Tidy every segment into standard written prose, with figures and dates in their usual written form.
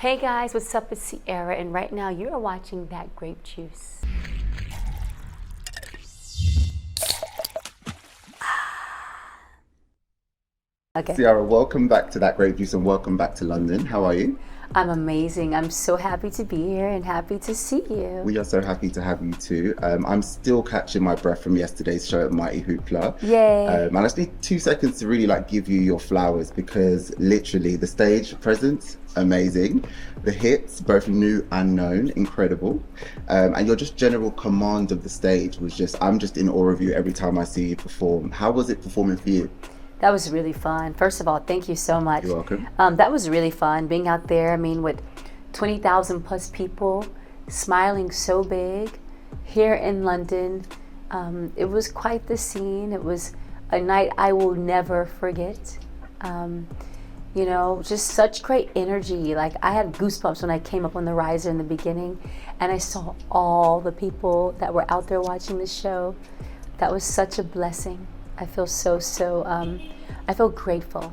Hey guys, what's up? It's Ciara, and right now you are watching That Grape Juice. Okay. Ciara, welcome back to That Grape Juice and welcome back to London. How are you? I'm amazing. I'm so happy to be here and happy to see you. We are so happy to have you too. I'm still catching my breath from yesterday's show at Mighty Hoopla. Yay. And I just need 2 seconds to really give you your flowers because literally the stage presence, amazing. The hits, both new and known, incredible. And your just general command of the stage was I'm just in awe of you every time I see you perform. How was it performing for you? That was really fun. First of all, thank you so much. You're welcome. That was really fun being out there. I mean, with 20,000 plus people, smiling so big here in London. It was quite the scene. It was a night I will never forget. Just such great energy. Like, I had goosebumps when I came up on the riser in the beginning and I saw all the people that were out there watching the show. That was such a blessing. I feel I feel grateful.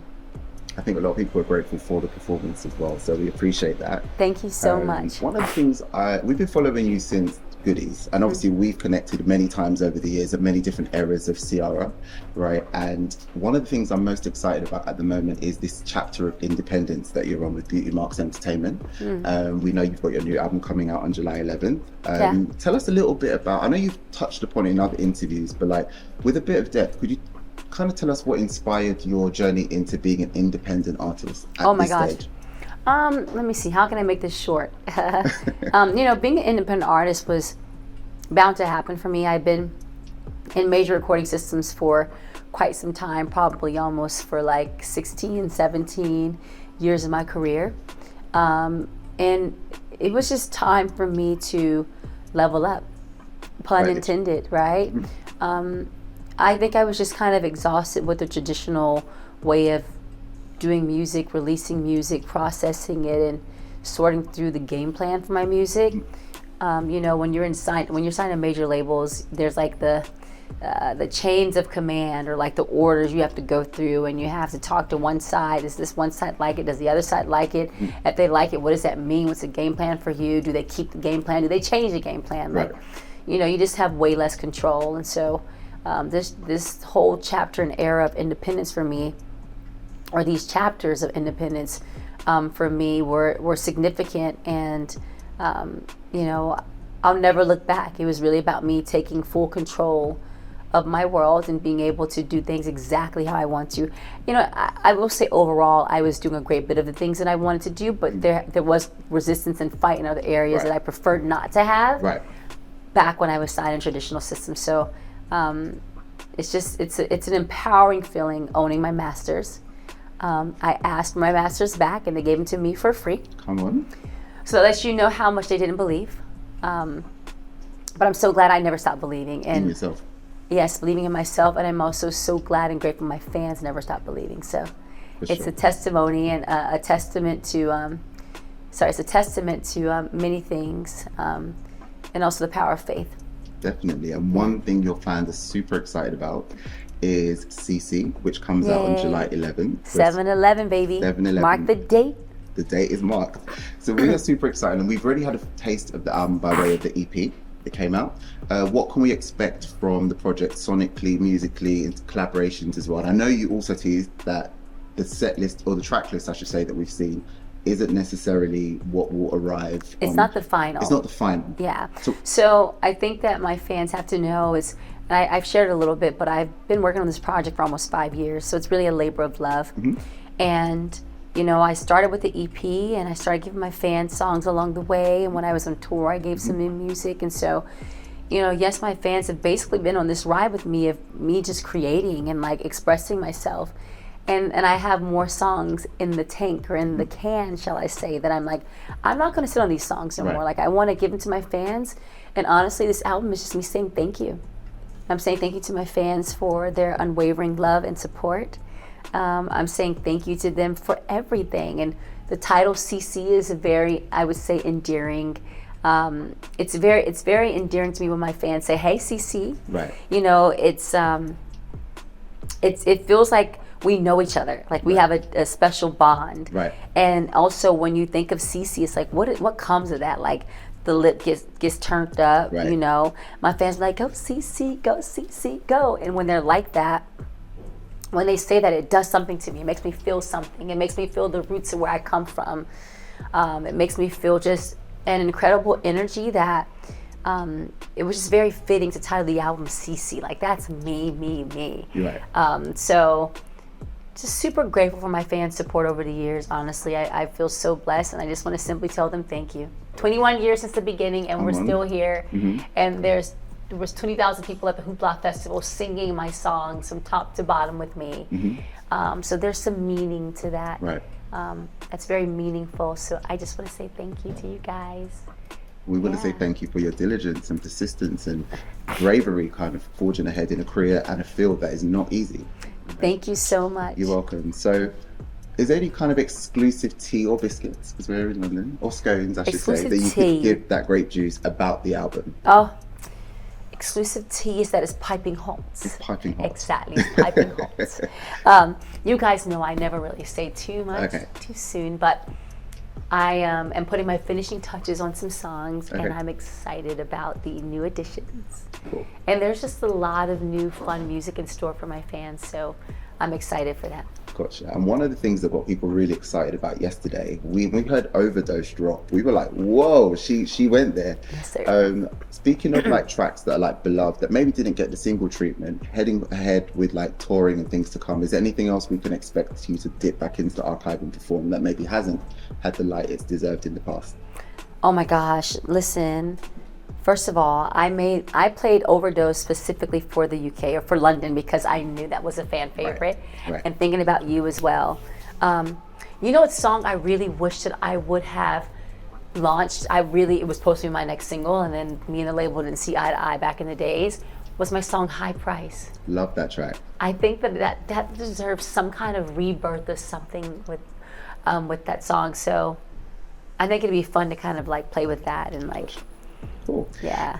I think a lot of people are grateful for the performance as well, so we appreciate that. Thank you so much. One of the things, we've been following you since Goodies, and obviously we've connected many times over the years at many different eras of Ciara, right? And one of the things I'm most excited about at the moment is this chapter of independence that you're on with Beauty Marks Entertainment. We know you've got your new album coming out on July 11th. Tell us a little bit about, I know you've touched upon it in other interviews, but with a bit of depth, could you kind of tell us what inspired your journey into being an independent artist at this stage? Let me see. How can I make this short? Being an independent artist was bound to happen for me. I've been in major recording systems for quite some time, probably almost for like 16, 17 years of my career. And it was just time for me to level up, pun intended, right? I think I was just kind of exhausted with the traditional way of doing music, releasing music, processing it, and sorting through the game plan for my music. When you're signed to major labels, there's like the chains of command, or like the orders you have to go through, and you have to talk to one side. Does this one side like it? Does the other side like it? If they like it, what does that mean? What's the game plan for you? Do they keep the game plan? Do they change the game plan? Right. You just have way less control, and so. This whole chapter and era of independence for me, or these chapters of independence for me, were significant, and I'll never look back. It was really about me taking full control of my world and being able to do things exactly how I want to. I will say overall I was doing a great bit of the things that I wanted to do, but there was resistance and fight in other areas that I preferred not to have back when I was signed in traditional systems. So it's an empowering feeling owning my masters. I asked for my masters back and they gave them to me for free. Come on. So that lets you know how much they didn't believe. But I'm so glad I never stopped believing. In yourself. Yes, believing in myself, and I'm also so glad and grateful my fans never stopped believing. So it's a testimony and a testament to many things, and also the power of faith. Definitely. And one thing your fans are super excited about is CiCi, which comes out on July 11th. 7/11, baby. 7/11. Mark the date. The date is marked. So we are super excited, and we've already had a taste of the album by way of the EP that came out. What can we expect from the project sonically, musically, and collaborations as well? And I know you also teased that the set list, or the track list I should say, that we've seen isn't necessarily what will arrive. It's not the final. It's not the final. Yeah. So I think that my fans have to know is, and I've shared it a little bit, but I've been working on this project for almost 5 years. So it's really a labor of love. And, I started with the EP and I started giving my fans songs along the way. And when I was on tour, I gave some new music. And so, yes, my fans have basically been on this ride with me of me just creating and like expressing myself. And I have more songs in the tank, or in the can, shall I say, that I'm like, I'm not going to sit on these songs no more. Like, I want to give them to my fans. And honestly, this album is just me saying thank you. I'm saying thank you to my fans for their unwavering love and support. I'm saying thank you to them for everything. And the title CiCi is very, I would say, endearing. It's very endearing to me when my fans say, "Hey, CiCi." Right. It feels like we know each other. Like we have a special bond. Right. And also when you think of CiCi, it's like what comes of that? Like the lip gets turned up, Right. you know. My fans are like, go CiCi, go CiCi, go. And when they're like that, when they say that, it does something to me. It makes me feel something. It makes me feel the roots of where I come from. It makes me feel just an incredible energy that it was just very fitting to title the album CiCi. Like that's me. You're right. So just super grateful for my fans' support over the years. Honestly, I feel so blessed, and I just want to simply tell them thank you. 21 years since the beginning, and we're still here. And there was 20,000 people at the Hoopla Festival singing my songs from top to bottom with me. So there's some meaning to that. Right. That's very meaningful. So I just want to say thank you to you guys. We want to say thank you for your diligence and persistence and bravery, kind of forging ahead in a career and a field that is not easy. Thank you so much. You're welcome. So, is there any kind of exclusive tea or biscuits, because we're in London, or scones, I should say, Exclusive that you tea. could give that grape juice about the album? Oh, exclusive tea is that it's piping hot. It's piping hot. Exactly, it's piping hot. You guys know I never really say too much too soon, but I am putting my finishing touches on some songs, and I'm excited about the new additions. Cool. And there's just a lot of new fun music in store for my fans, so I'm excited for that. Gotcha. And one of the things that got people really excited about yesterday, we heard Overdose drop. We were like, whoa, she went there. Yes, sir. Speaking of like tracks that are like beloved, that maybe didn't get the single treatment, heading ahead with like touring and things to come, is there anything else we can expect you to dip back into the archive and perform that maybe hasn't had the light it's deserved in the past? Oh my gosh, listen. First of all, I played Overdose specifically for the UK or for London because I knew that was a fan favorite. Right. And thinking about you as well. You know what song I really wish that I would have launched? It was supposed to be my next single, and then me and the label didn't see eye to eye back in the days, was my song High Price. Love that track. I think that deserves some kind of rebirth or something with that song. So I think it'd be fun to kind of like play with that and like, cool. Yeah.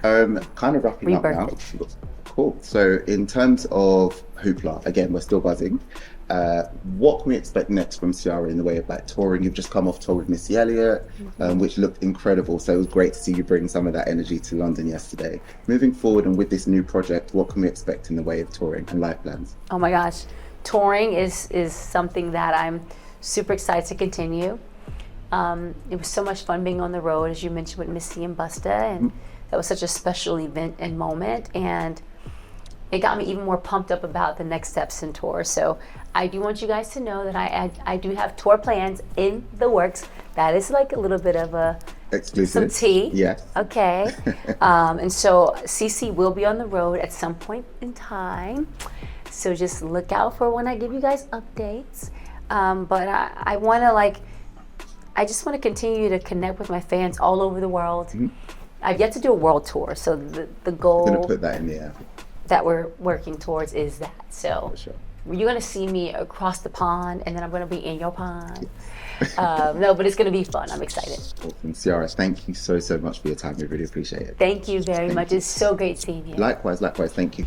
Kind of wrapping up now. Rebirth. Cool. So in terms of Hoopla, again, we're still buzzing. What can we expect next from Ciara in the way of like touring? You've just come off tour with Missy Elliott, which looked incredible. So it was great to see you bring some of that energy to London yesterday. Moving forward and with this new project, what can we expect in the way of touring and life plans? Oh my gosh. Touring is something that I'm super excited to continue. It was so much fun being on the road, as you mentioned, with Missy and Busta, and that was such a special event and moment, and it got me even more pumped up about the next steps in tour. So I do want you guys to know that I do have tour plans in the works. That is like a little bit of a Exclusive. some tea. Yes. Okay. And so CiCi will be on the road at some point in time. So just look out for when I give you guys updates. But I just want to continue to connect with my fans all over the world. I've yet to do a world tour, so the goal I'm going to put that in the air. that we're working towards is that. So For sure. you're going to see me across the pond, and then I'm going to be in your pond. No, but it's going to be fun. I'm excited. Awesome. Ciara, thank you so much for your time. We really appreciate it. Thank you very much. It's so great seeing you. Likewise. Thank you.